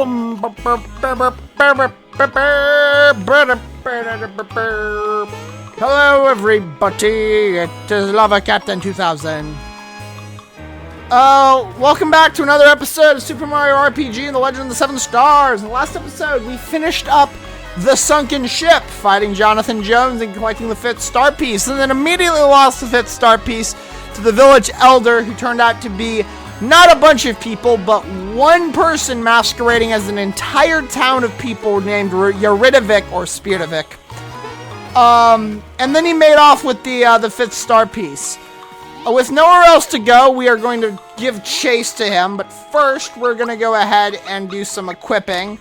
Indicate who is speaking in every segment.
Speaker 1: Hello everybody, it is Lava Captain 2000. Welcome back to another episode of Super Mario RPG and the Legend of the Seven Stars. In the last episode, we finished up the sunken ship, fighting Jonathan Jones and collecting the 5th star piece, and then immediately lost the 5th star piece to the village elder, who turned out to be not a bunch of people, but one person masquerading as an entire town of people named Yaridovic or Spiridovic. And then he made off with the 5th star piece. With nowhere else to go, we are going to give chase to him, but first we're going to go ahead and do some equipping.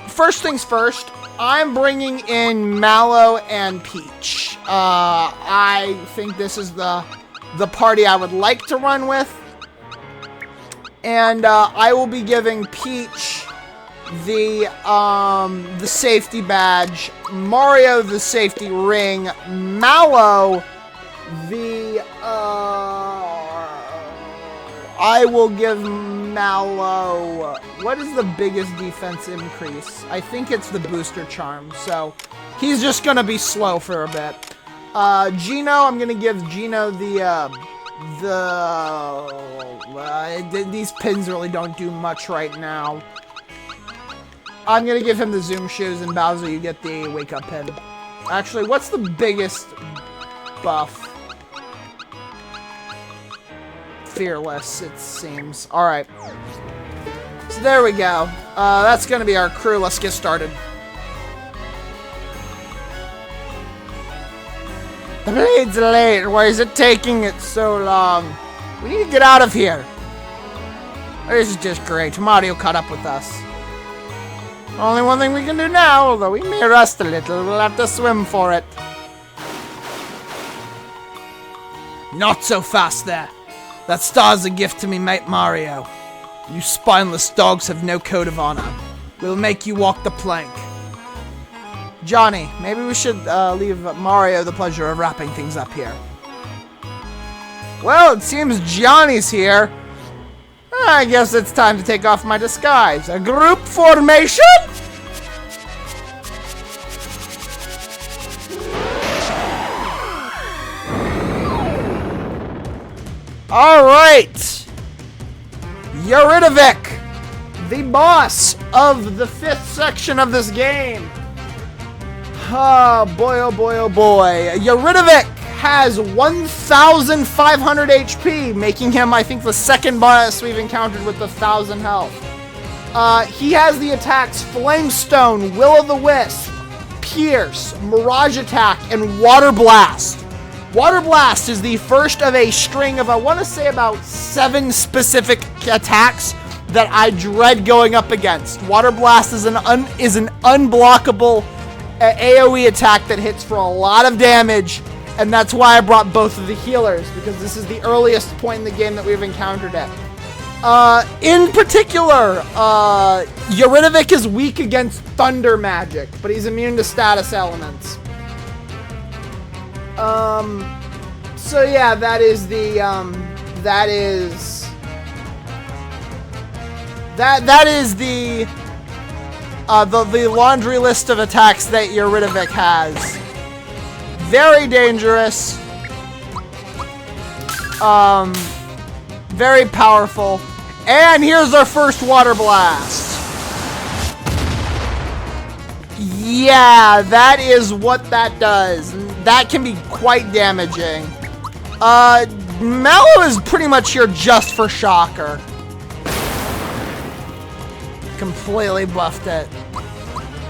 Speaker 1: First things first, I'm bringing in Mallow and Peach. I think this is the party I would like to run with. And I will be giving Peach the safety badge, Mario the safety ring, Mallow the I will give Mallow, what is the biggest defense increase? I think it's the booster charm, so he's just gonna be slow for a bit. Gino, I'm gonna give Gino these pins really don't do much right now. I'm gonna give him the zoom shoes, and Bowser, you get the wake up pin. Actually, what's the biggest buff? Fearless, it seems. Alright. So there we go. That's gonna be our crew. Let's get started. The blade's late. Why is it taking it so long? We need to get out of here. This is just great. Mario caught up with us. Only one thing we can do now, although we may rest a little. We'll have to swim for it. Not so fast there. That star's a gift to me, mate Mario. You spineless dogs have no code of honor. We'll make you walk the plank. Johnny, maybe we should leave Mario the pleasure of wrapping things up here. Well, it seems Johnny's here. I guess it's time to take off my disguise. A group formation? Alright! Yaridovic, the boss of the 5th section of this game. Oh boy, oh boy, oh boy. Yaridovic has 1,500 HP, making him, I think, the second boss we've encountered with 1,000 health. He has the attacks Flamestone, Will-o'-the-Wisp, Pierce, Mirage Attack, and Water Blast. Water Blast is the first of a string of, I want to say, about 7 specific attacks that I dread going up against. Water Blast is an unblockable AoE attack that hits for a lot of damage, and that's why I brought both of the healers, because this is the earliest point in the game that we've encountered it. In particular, Yaridovic is weak against thunder magic, but he's immune to status elements. So yeah, that is the laundry list of attacks that Yaridovic has. Very dangerous. Very powerful. And here's our first Water Blast. Yeah, that is what that does. That can be quite damaging. Mallow is pretty much here just for Shocker. Completely buffed it.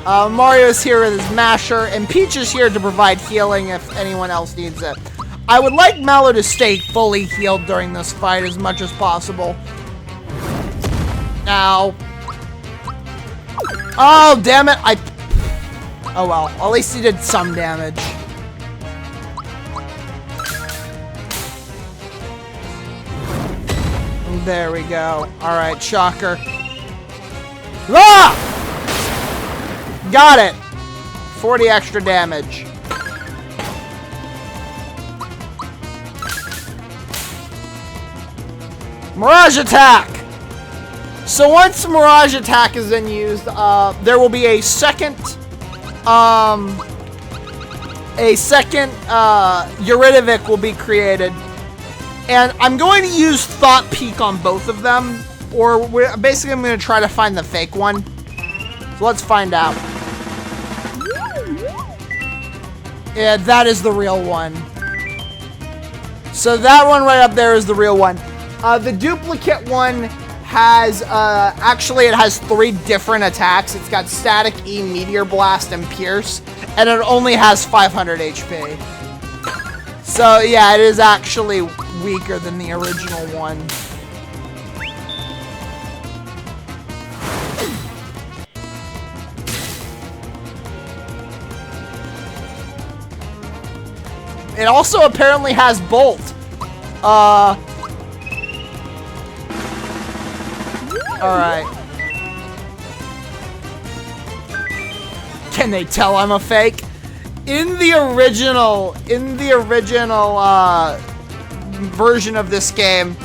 Speaker 1: Mario's here with his masher, and Peach is here to provide healing if anyone else needs it. I would like Mallow to stay fully healed during this fight as much as possible. Ow. Oh, damn it. Oh well, at least he did some damage. There we go. Alright, Shocker. Ah! Got it! 40 extra damage. Mirage Attack! So once Mirage Attack is then used, there will be a second Eurydivic will be created. And I'm going to use Thought Peak on both of them. Or basically I'm going to try to find the fake one. So let's find out. Yeah, that is the real one. So that one right up there is the real one. The duplicate one has, actually it has 3 different attacks. It's got Static E, Meteor Blast, and Pierce. And it only has 500 HP. So yeah, it is actually weaker than the original one. It also apparently has Bolt. Alright. Can they tell I'm a fake? In the original version of this game,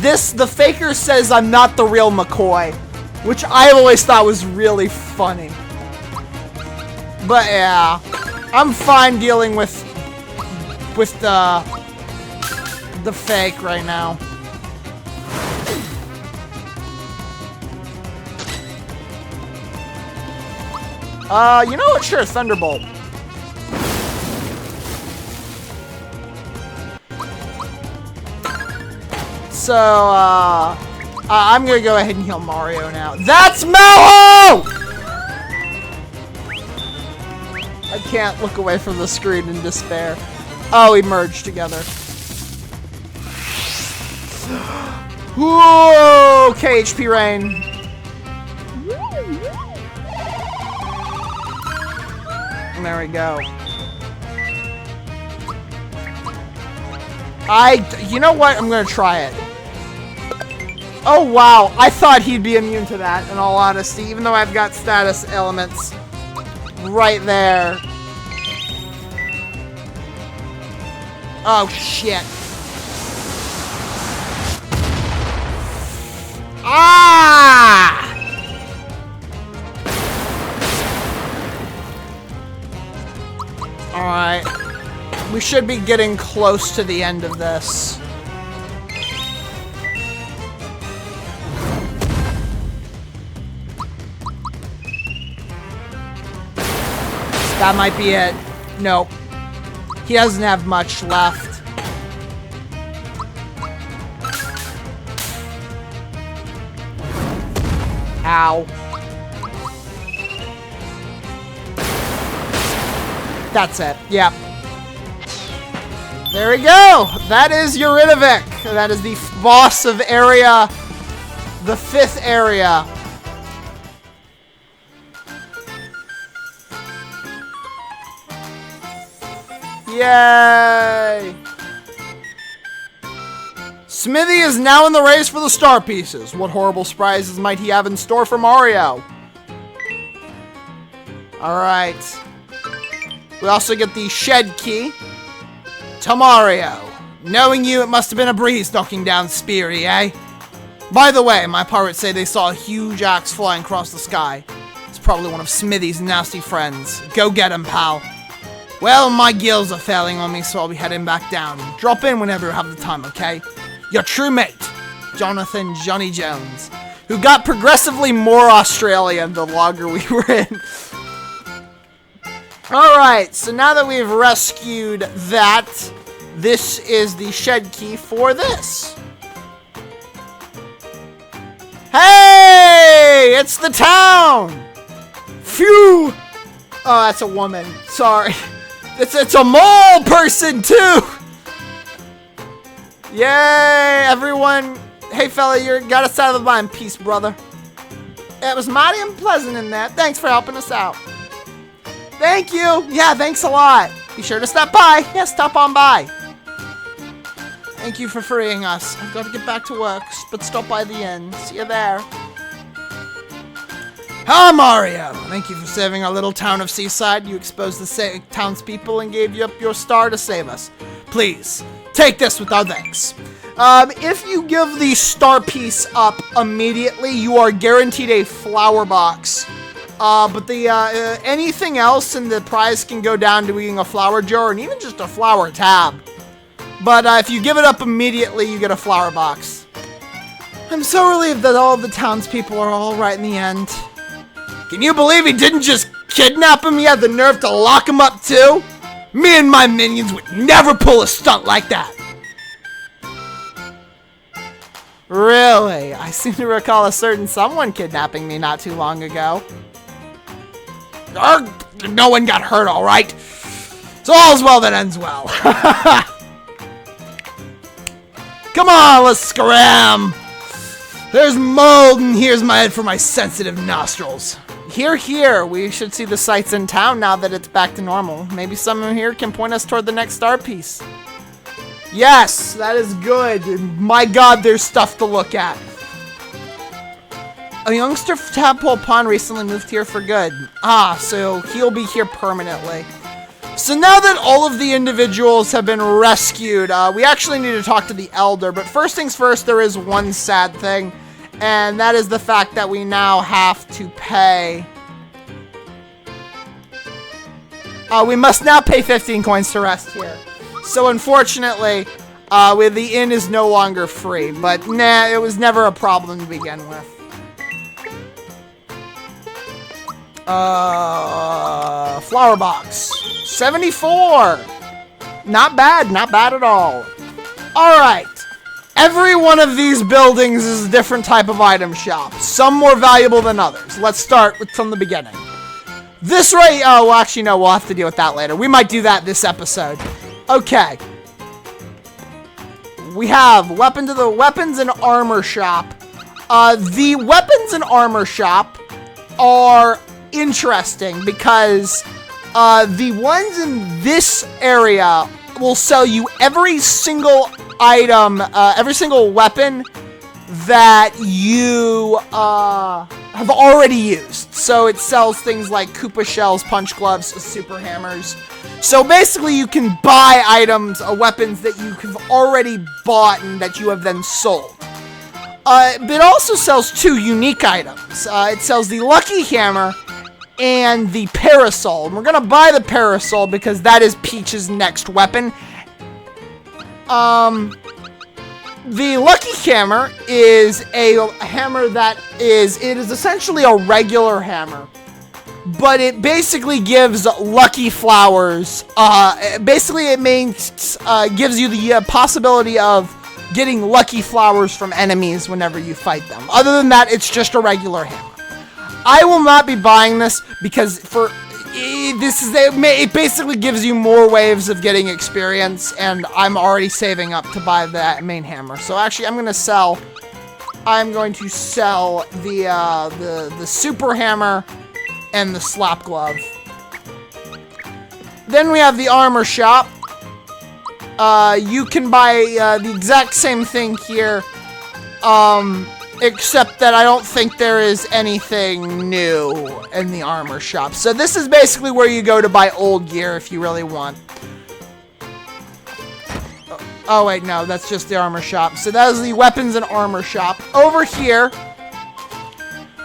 Speaker 1: the faker says I'm not the real McCoy, which I always thought was really funny. But yeah, I'm fine dealing with the fake right now. You know what? Sure, Thunderbolt. So, I'm gonna go ahead and heal Mario now. That's Mallow! I can't look away from the screen in despair. Oh, we merged together. Whoa! Okay, HP Rain. There we go. You know what? I'm gonna try it. Oh wow, I thought he'd be immune to that, in all honesty, even though I've got status elements right there. Oh shit. Ah! Alright. We should be getting close to the end of this. That might be it. Nope. He doesn't have much left. Ow. That's it. Yep. There we go. That is Eurydivic. That is the boss of area, the 5th area. Yay! Smithy is now in the race for the star pieces. What horrible surprises might he have in store for Mario? Alright. We also get the shed key to Mario. Knowing you, it must have been a breeze knocking down Speary, eh? By the way, my pirates say they saw a huge axe flying across the sky. It's probably one of Smithy's nasty friends. Go get him, pal. Well, my gills are failing on me, so I'll be heading back down. Drop in whenever you have the time, okay? Your true mate, Jonathan Johnny Jones, who got progressively more Australian the longer we were in. Alright, so now that we've rescued that, this is the shed key for this. Hey! It's the town! Phew! Oh, that's a woman. Sorry. It's a mole person, too! Yay, everyone. Hey, fella, you got us out of the mind. Peace, brother. It was mighty unpleasant in there. Thanks for helping us out. Thank you. Yeah, thanks a lot. Be sure to stop by. Yeah, stop on by. Thank you for freeing us. I've got to get back to work, but stop by the inn. See you there. Ah, Mario! Thank you for saving our little town of Seaside. You exposed the townspeople and gave you up your star to save us. Please, take this with our thanks. If you give the star piece up immediately, you are guaranteed a flower box. But the anything else in the prize can go down to being a flower jar and even just a flower tab. But if you give it up immediately, you get a flower box. I'm so relieved that all of the townspeople are all right in the end. Can you believe he didn't just kidnap him? He had the nerve to lock him up too? Me and my minions would never pull a stunt like that. Really? I seem to recall a certain someone kidnapping me not too long ago. No one got hurt, all right? So all's well that ends well. Come on, let's scram. There's mold, and here's my head for my sensitive nostrils. Here. We should see the sights in town now that it's back to normal. Maybe someone here can point us toward the next star piece. Yes, that is good. My God, there's stuff to look at. A youngster from Tadpole Pond recently moved here for good. So he'll be here permanently. So now that all of the individuals have been rescued, we actually need to talk to the Elder. But first things first, there is one sad thing. And that is the fact that we now have to pay. We must now pay 15 coins to rest here. So unfortunately, the inn is no longer free. But nah, it was never a problem to begin with. Flower box. 74. Not bad at all. Alright. Every one of these buildings is a different type of item shop. Some more valuable than others. Let's start from the beginning. This right... Oh, well, actually, no. We'll have to deal with that later. We might do that this episode. Okay. We have weapons and armor shop. The weapons and armor shop are interesting because the ones in this area will sell you every single item, every single weapon that you have already used. So it sells things like Koopa shells, punch gloves, super hammers. So basically you can buy items, weapons that you have already bought and that you have then sold. But it also sells two unique items. It sells the Lucky Hammer and the Parasol. And we're going to buy the Parasol because that is Peach's next weapon. The Lucky Hammer is a hammer that is essentially a regular hammer. But it basically gives lucky flowers. Basically it means, gives you the possibility of getting lucky flowers from enemies whenever you fight them. Other than that, it's just a regular hammer. I will not be buying this because it basically gives you more waves of getting experience, and I'm already saving up to buy that main hammer. So actually, I'm going to sell the super hammer and the slap glove. Then we have the armor shop. You can buy the exact same thing here, except that I don't think there is anything new in the armor shop. So this is basically where you go to buy old gear if you really want. Oh wait, no, that's just the armor shop. So that is the weapons and armor shop. Over here,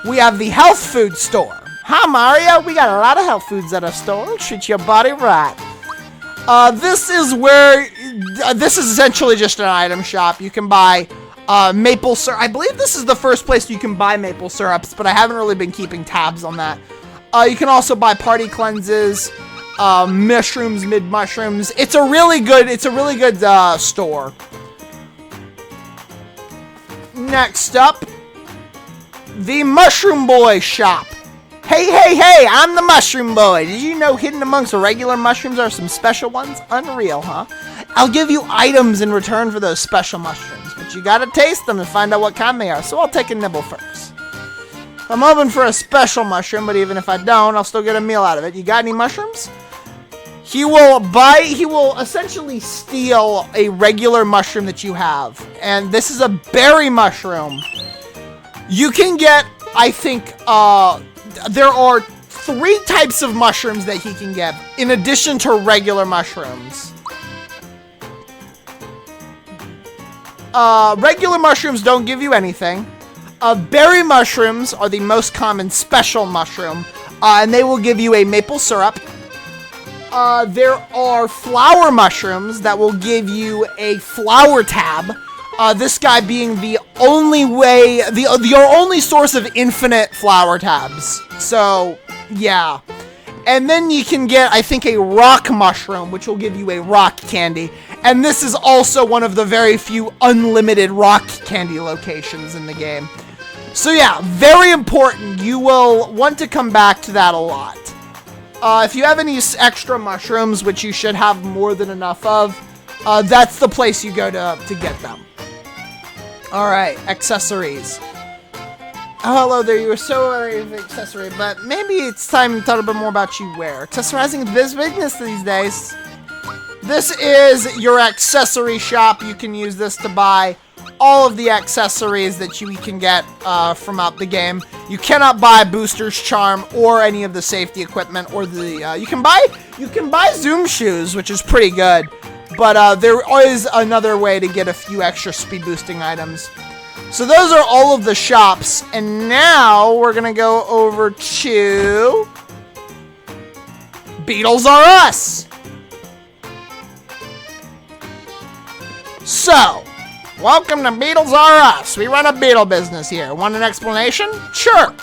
Speaker 1: we have the health food store. Hi Mario, we got a lot of health foods at our store. Treat your body right. This is essentially just an item shop. You can buy maple syrup. I believe this is the first place you can buy maple syrups, but I haven't really been keeping tabs on that. You can also buy party cleanses, mushrooms, mid-mushrooms. It's a really good store. Next up, the Mushroom Boy shop. Hey, I'm the Mushroom Boy. Did you know hidden amongst the regular mushrooms are some special ones? Unreal, huh? I'll give you items in return for those special mushrooms, but you gotta taste them to find out what kind they are, so I'll take a nibble first. I'm hoping for a special mushroom, but even if I don't, I'll still get a meal out of it. You got any mushrooms? He will essentially steal a regular mushroom that you have, and this is a berry mushroom. You can get, I think, there are 3 types of mushrooms that he can get, in addition to regular mushrooms. Regular mushrooms don't give you anything. Berry mushrooms are the most common special mushroom, and they will give you a maple syrup. There are flower mushrooms that will give you a flower tab. This guy being the only way, your only source of infinite flower tabs. So, yeah. And then you can get, I think, a rock mushroom, which will give you a rock candy. And this is also one of the very few unlimited rock candy locations in the game. So yeah, very important. You will want to come back to that a lot. If you have any extra mushrooms, which you should have more than enough of, that's the place you go to get them. Alright, accessories. Oh, hello there, you were so worried of accessory, but maybe it's time to talk a bit more about you wear. Accessorizing this business these days. This is your accessory shop. You can use this to buy all of the accessories that you can get from out the game. You cannot buy Booster's Charm or any of the safety equipment or the you can buy Zoom shoes, which is pretty good. But there is another way to get a few extra speed boosting items. So those are all of the shops, and now we're gonna go over to Beetles R Us. So, welcome to Beetles R Us. We run a beetle business here. Want an explanation? Sure.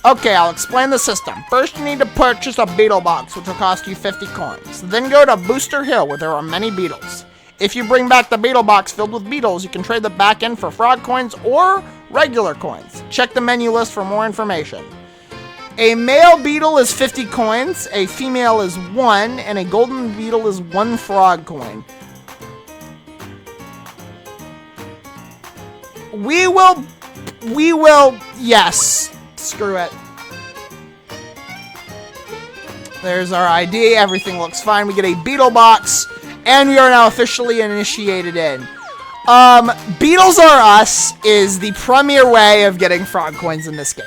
Speaker 1: Okay, I'll explain the system. First, you need to purchase a beetle box, which will cost you 50 coins. Then go to Booster Hill, where there are many beetles. If you bring back the beetle box filled with beetles, you can trade them back in for frog coins or regular coins. Check the menu list for more information. A male beetle is 50 coins, a female is 1, and a golden beetle is 1 frog coin. We will, yes, screw it. There's our ID, everything looks fine. We get a beetle box, and we are now officially initiated in. Beetles R Us is the premier way of getting frog coins in this game.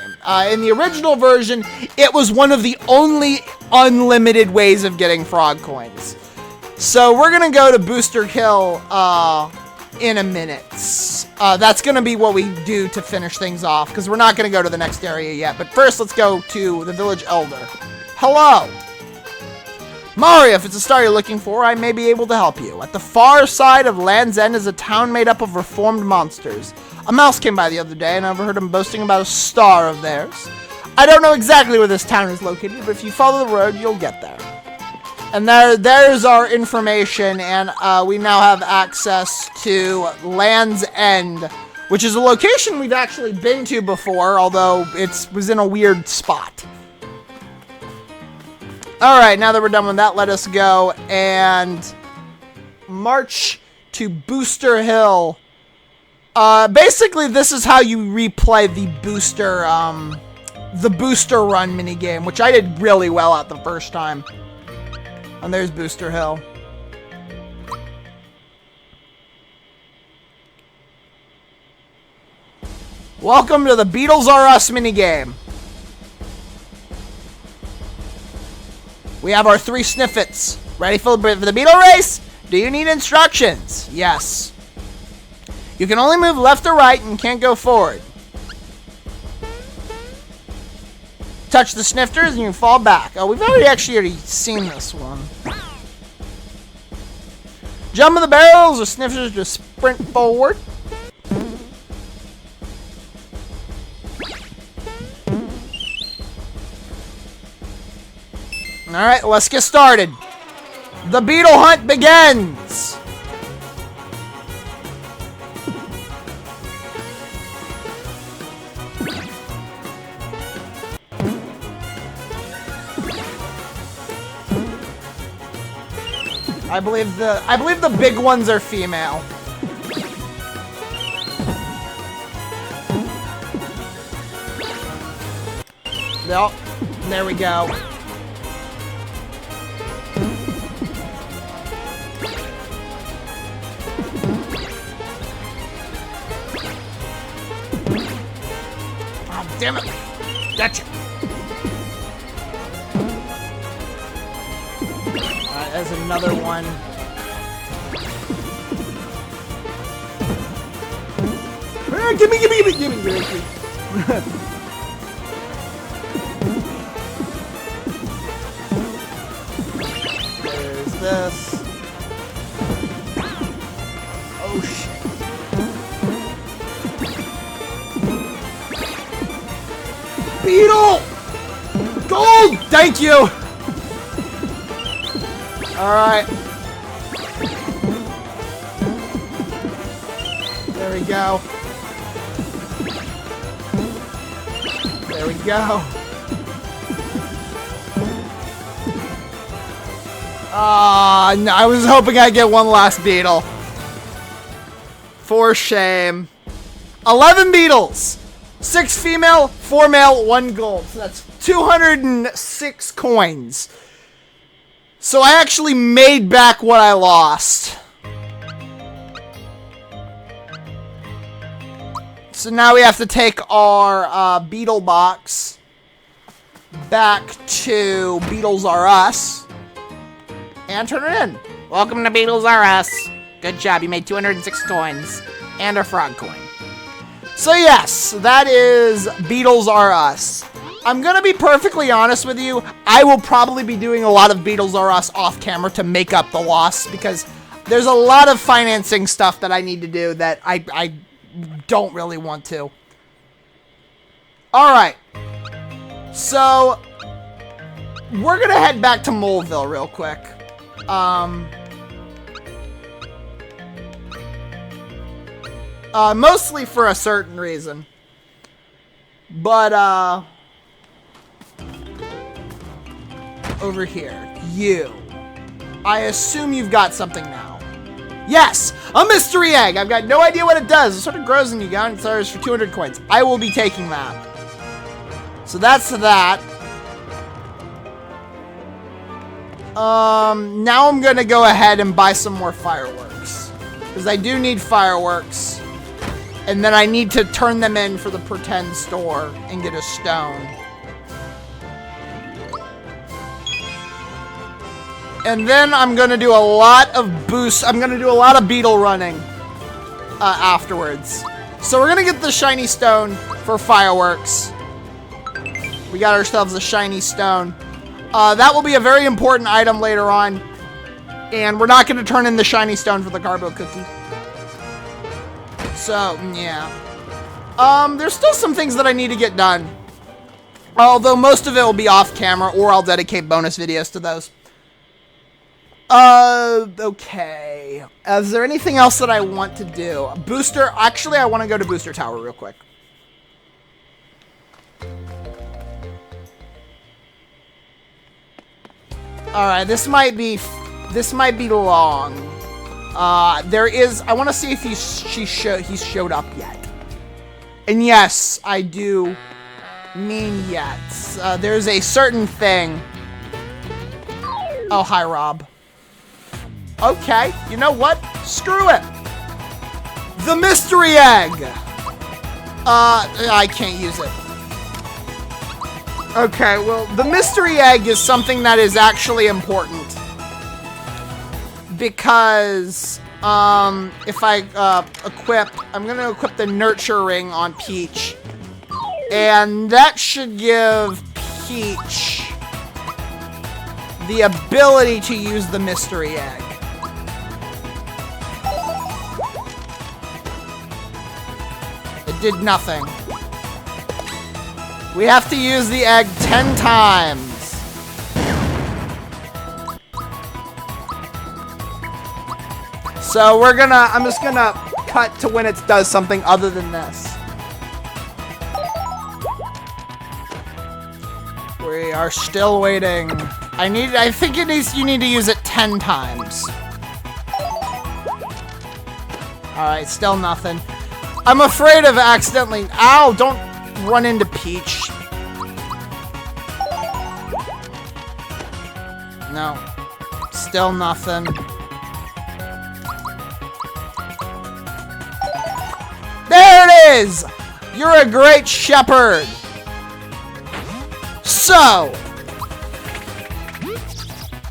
Speaker 1: In the original version, it was one of the only unlimited ways of getting frog coins. So we're gonna go to Booster Hill, in a minute. That's going to be what we do to finish things off, because we're not going to go to the next area yet. But first, let's go to the Village Elder. Hello! Mario, if it's a star you're looking for, I may be able to help you. At the far side of Land's End is a town made up of reformed monsters. A mouse came by the other day, and I overheard him boasting about a star of theirs. I don't know exactly where this town is located, but if you follow the road, you'll get there. And there's our information, and we now have access to Land's End, which is a location we've actually been to before, although it was in a weird spot. Alright, now that we're done with that, let us go and march to Booster Hill. Basically, this is how you replay the Booster Run minigame, which I did really well at the first time. And there's Booster Hill. Welcome to the Beetles R Us minigame. We have our 3 Sniffets. Ready for the beetle race? Do you need instructions? Yes. You can only move left or right and can't go forward. Touch the snifters and you fall back. Oh, we've already seen this one. Jump in the barrels, the snifters just sprint forward. Alright, let's get started. The beetle hunt begins! I believe the big ones are female. Nope. There we go. Oh, damn it. Gotcha. Alright, there's another one. Gimme. There's this. Oh shit. Beetle! Gold! Thank you! Alright. There we go. There we go. No, I was hoping I'd get one last beetle. For shame. 11 beetles! 6 female, 4 male, 1 gold. So that's 206 coins. So I actually made back what I lost. So now we have to take our beetle box back to Beetles R Us and turn it in. Welcome to Beetles R Us. Good job, you made 206 coins and a frog coin. So yes, that is Beetles R Us. I'm gonna be perfectly honest with you, I will probably be doing a lot of Beetles R Us off camera to make up the loss, because there's a lot of financing stuff that I need to do that I don't really want to. Alright. So, we're gonna head back to Moleville real quick. Mostly for a certain reason. But, over here. You. I assume you've got something now. Yes! A mystery egg! I've got no idea what it does. It sort of grows and you got it sells for 200 coins. I will be taking that. So that's that. Now I'm gonna go ahead and buy some more fireworks. Because I do need fireworks. And then I need to turn them in for the pretend store and get a stone. And then I'm gonna do a lot of boosts. I'm gonna do a lot of beetle running afterwards. So we're gonna get the shiny stone for fireworks. We got ourselves a shiny stone. That will be a very important item later on. And we're not gonna turn in the shiny stone for the Garbo cookie. So, yeah. There's still some things that I need to get done. Although most of it will be off camera, or I'll dedicate bonus videos to those. Okay. Is there anything else that I want to do? Booster, actually I want to go to Booster Tower real quick. Alright, this might be long. I want to see if he's showed up yet. And yes, I do mean yet. There's a certain thing. Oh, hi, Rob. Okay, you know what? Screw it. The mystery egg. I can't use it. Okay, well, the mystery egg is something that is actually important. Because, if I, I'm gonna equip the nurture ring on Peach. And that should give Peach the ability to use the mystery egg. It did nothing. We have to use the egg 10 times. So I'm just gonna cut to when it does something other than this. We are still waiting. I think you need to use it 10 times. Alright, still nothing. I'm afraid of accidentally... Ow, don't run into Peach. No. Still nothing. There it is! You're a great shepherd! So...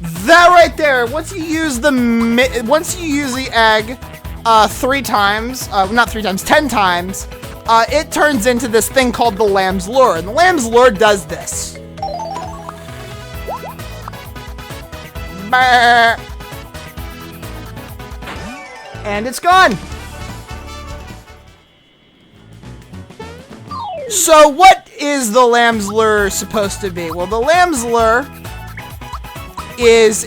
Speaker 1: that right there, once you use the egg 3 times, not 3 times, 10 times, it turns into this thing called the Lamb's Lure. And the Lamb's Lure does this. Brr. And it's gone. So what is the Lamb's Lure supposed to be? Well, the Lamb's Lure is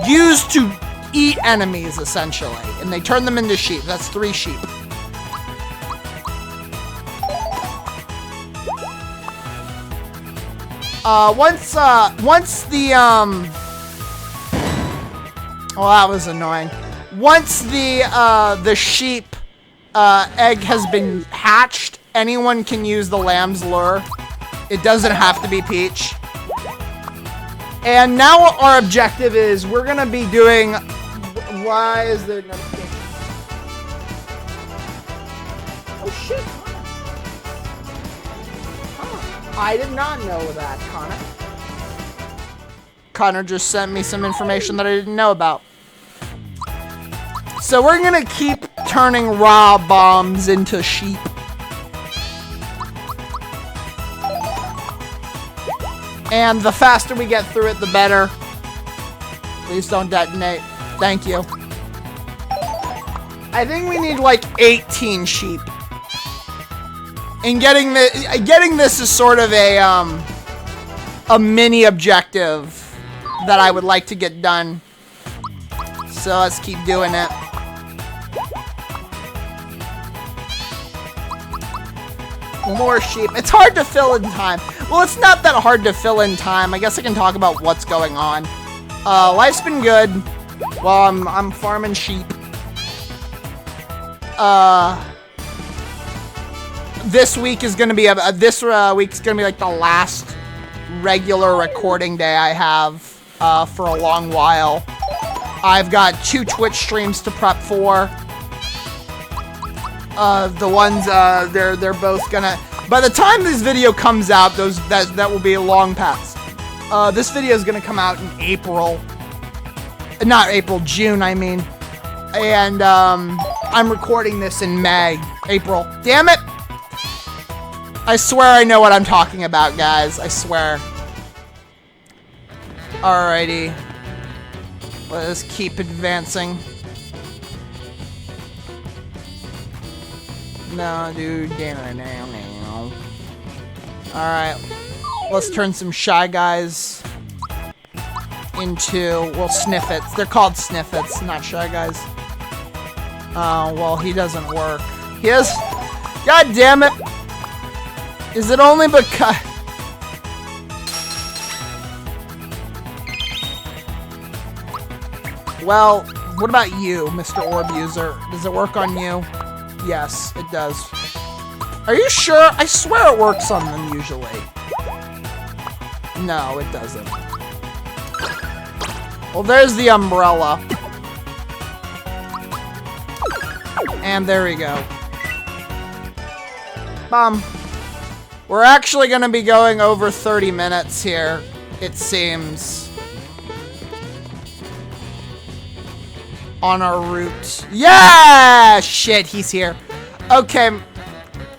Speaker 1: used to eat enemies, essentially. And they turn them into sheep. That's 3 sheep. Once the, oh, that was annoying. Once the sheep, egg has been hatched, anyone can use the Lamb's Lure. It doesn't have to be Peach. And now our objective is we're gonna be doing, why is there notification? Oh shit. I did not know that, Connor. Connor just sent me some information that I didn't know about. So we're gonna keep turning raw bombs into sheep. And the faster we get through it, the better. Please don't detonate. Thank you. I think we need like 18 sheep. And getting this is sort of a mini objective that I would like to get done. So let's keep doing it. More sheep. It's hard to fill in time. Well, it's not that hard to fill in time. I guess I can talk about what's going on. Life's been good. Well, I'm farming sheep. This week is gonna be this week's gonna be like the last regular recording day I have for a long while. I've got 2 Twitch streams to prep for. The ones they're both gonna. By the time this video comes out, that will be long past. This video is gonna come out in April. Not April, June, I mean. And I'm recording this in May, April. Damn it! I swear I know what I'm talking about, guys. I swear. Alrighty. Let's keep advancing. No, dude. Alright. Let's turn some Shy Guys into, well, Sniffets. They're called Sniffets, not Shy Guys. Well, he doesn't work. He has... God damn it! Is it only because... Well, what about you, Mr. Orb User? Does it work on you? Yes, it does. Are you sure? I swear it works on them usually. No, it doesn't. Well, there's the umbrella. And there we go. Bum. We're actually going to be going over 30 minutes here, it seems. On our route. Yeah! Shit, he's here. Okay.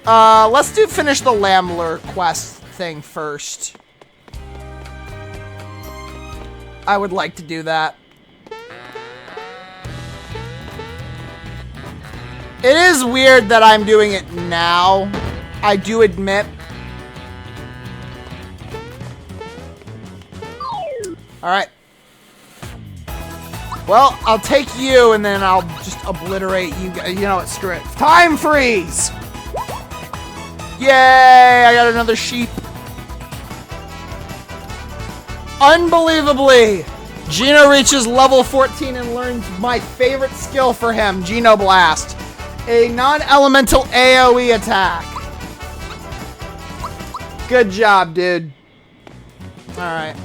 Speaker 1: Let's finish the Lamb Lure quest thing first. I would like to do that. It is weird that I'm doing it now. I do admit. Alright. Well, I'll take you and then I'll just obliterate you guys. You know what, screw it. Time freeze! Yay! I got another sheep. Unbelievably, Geno reaches level 14 and learns my favorite skill for him, Geno Blast. A non-elemental AoE attack. Good job, dude. Alright.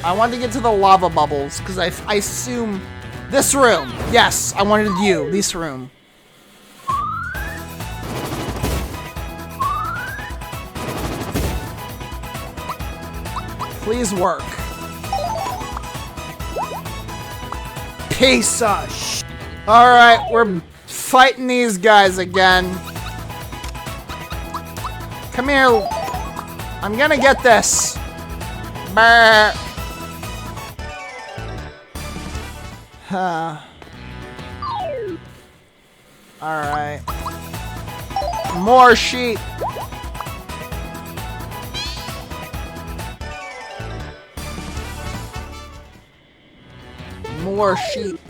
Speaker 1: I wanted to get to the lava bubbles, because I assume... This room! Yes, I wanted you. This room. Please work. Piece of sh... Alright, we're fighting these guys again. Come here. I'm gonna get this. Brr. Alright. More sheep. More sheep.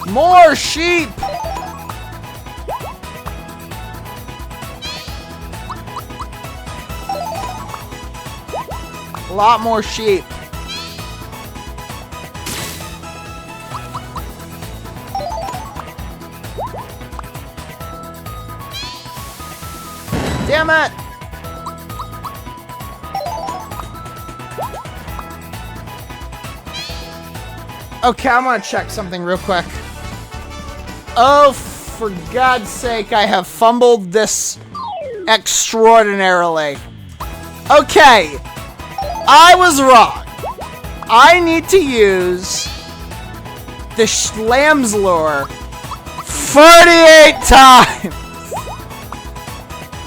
Speaker 1: More sheep! A lot more sheep. Damn it! Okay, I'm gonna check something real quick. Oh, for God's sake, I have fumbled this extraordinarily. Okay, I was wrong. I need to use the Lamb's Lure 48 times.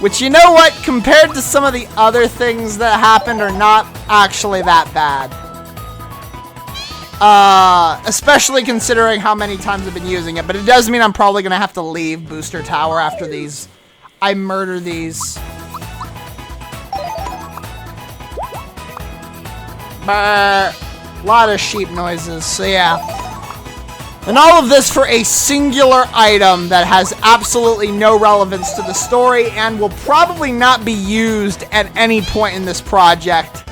Speaker 1: Which, you know what, compared to some of the other things that happened, are not actually that bad. Especially considering how many times I've been using it. But it does mean I'm probably going to have to leave Booster Tower after these. I murder these. Brr. Lot of sheep noises, so yeah. And all of this for a singular item that has absolutely no relevance to the story and will probably not be used at any point in this project.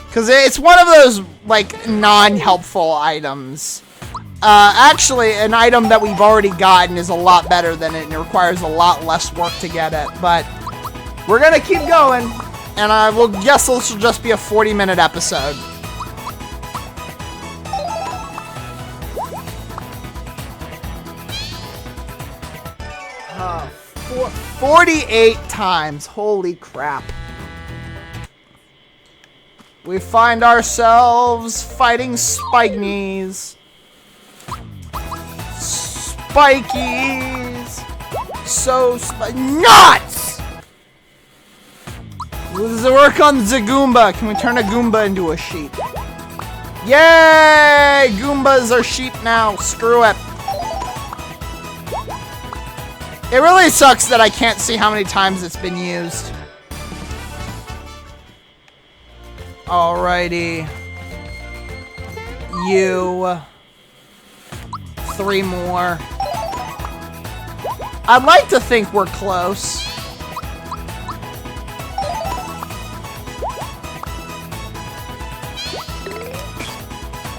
Speaker 1: Because it's one of those, like, non-helpful items. Actually, an item that we've already gotten is a lot better than it and it requires a lot less work to get it. But we're going to keep going. And I will guess this will just be a 40-minute episode. 48 times. Holy crap. We find ourselves fighting Spikeys. Spikies. So nuts! Does it work on the Goomba? Can we turn a Goomba into a sheep? Yay! Goombas are sheep now. Screw it. It really sucks that I can't see how many times it's been used. Alrighty. You. 3 more. I'd like to think we're close.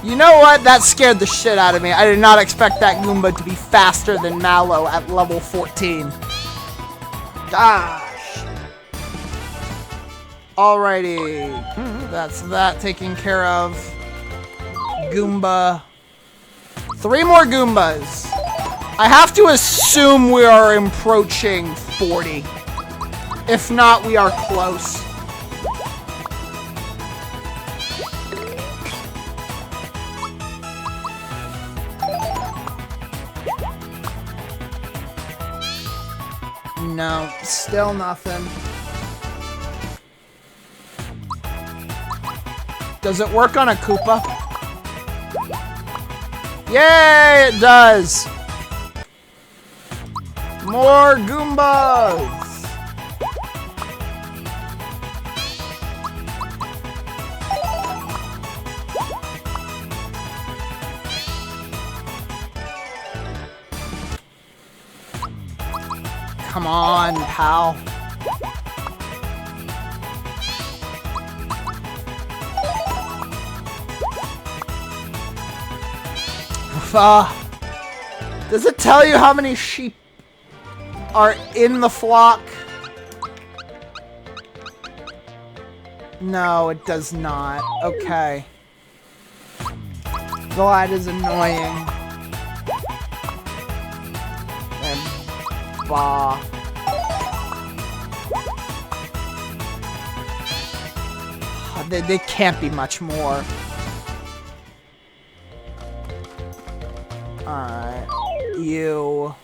Speaker 1: You know what? That scared the shit out of me. I did not expect that Goomba to be faster than Mallow at level 14. Gosh. Alrighty. That's that taken care of. Goomba. 3 more Goombas. I have to assume we are approaching 40. If not, we are close. No, still nothing. Does it work on a Koopa? Yay, it does! More Goombas! Come on, pal. Does it tell you how many sheep are in the flock? No, it does not. Okay. Well, that is annoying. And bah. They can't be much more. Alright. You.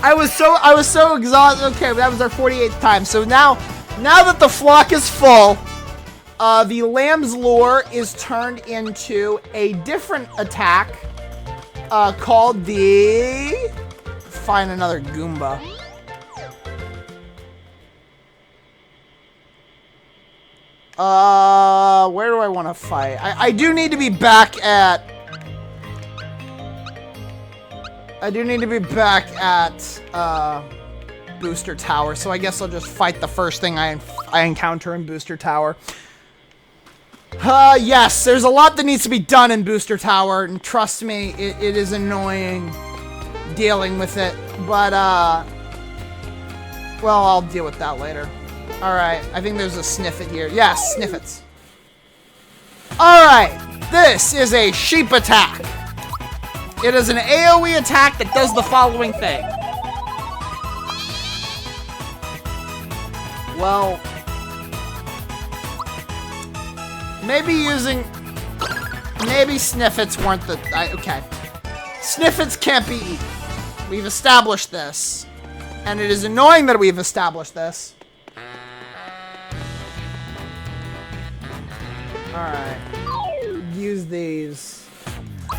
Speaker 1: I was so exhausted. Okay, that was our 48th time. So now that the flock is full, the lamb's lure is turned into a different attack called the... Find another Goomba. Where do I want to fight? I do need to be back at... Booster Tower, so I guess I'll just fight the first thing I encounter in Booster Tower. Yes, there's a lot that needs to be done in Booster Tower, and trust me, it is annoying dealing with it, but, well, I'll deal with that later. Alright, I think there's a Sniffet here. Yes, Sniffets. Alright, this is a sheep attack. It is an AoE attack that does the following thing. Well, maybe Sniffets weren't the... okay. Sniffets can't be eaten. We've established this. And it is annoying that we've established this. Alright. Use these.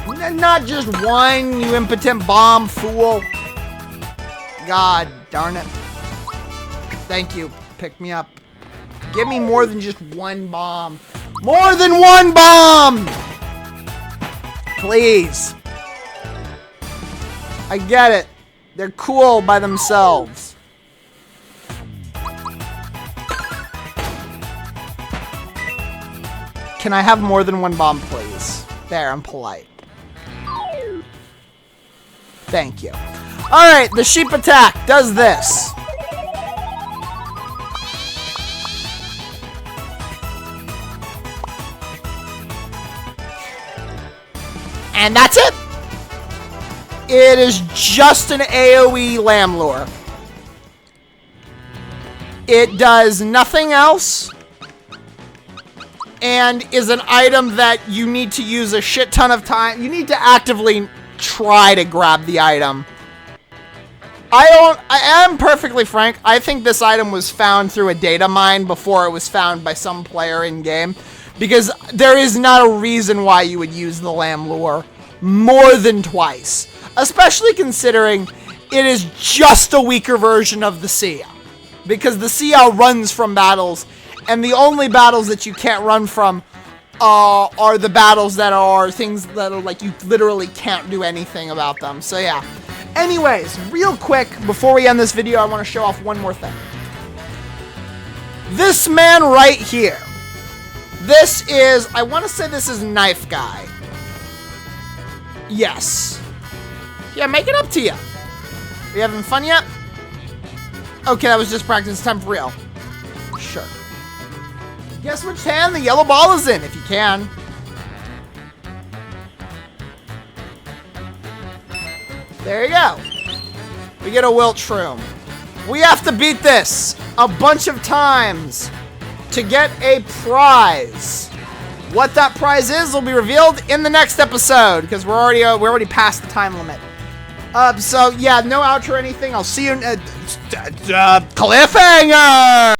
Speaker 1: Not just one, you impotent bomb fool. God darn it. Thank you. Pick me up. Give me more than just one bomb. More than one bomb! Please. I get it. They're cool by themselves. Can I have more than one bomb, please? There, I'm polite. Thank you. Alright, the sheep attack does this. And that's it. It is just an AoE lamb lure. It does nothing else. And is an item that you need to use a shit ton of time. You need to actively try to grab the item. I am perfectly frank. I think this item was found through a data mine before it was found by some player in game. Because there is not a reason why you would use the lamb lure more than twice. Especially considering it is just a weaker version of the Sia. Because the Sia runs from battles, and the only battles that you can't run from are the battles that are things that are like you literally can't do anything about them. So yeah. Anyways, real quick, before we end this video, I want to show off one more thing. This man right here. This is, I want to say this is Knife Guy. Yes. Yeah, make it up to you. Are you having fun yet? Okay, that was just practice. Time for real. Sure. Guess which hand the yellow ball is in, if you can. There you go. We get a Wiltshroom. We have to beat this a bunch of times to get a prize. What that prize is will be revealed in the next episode because we're already past the time limit. So yeah, no outro or anything. I'll see you in cliffhanger.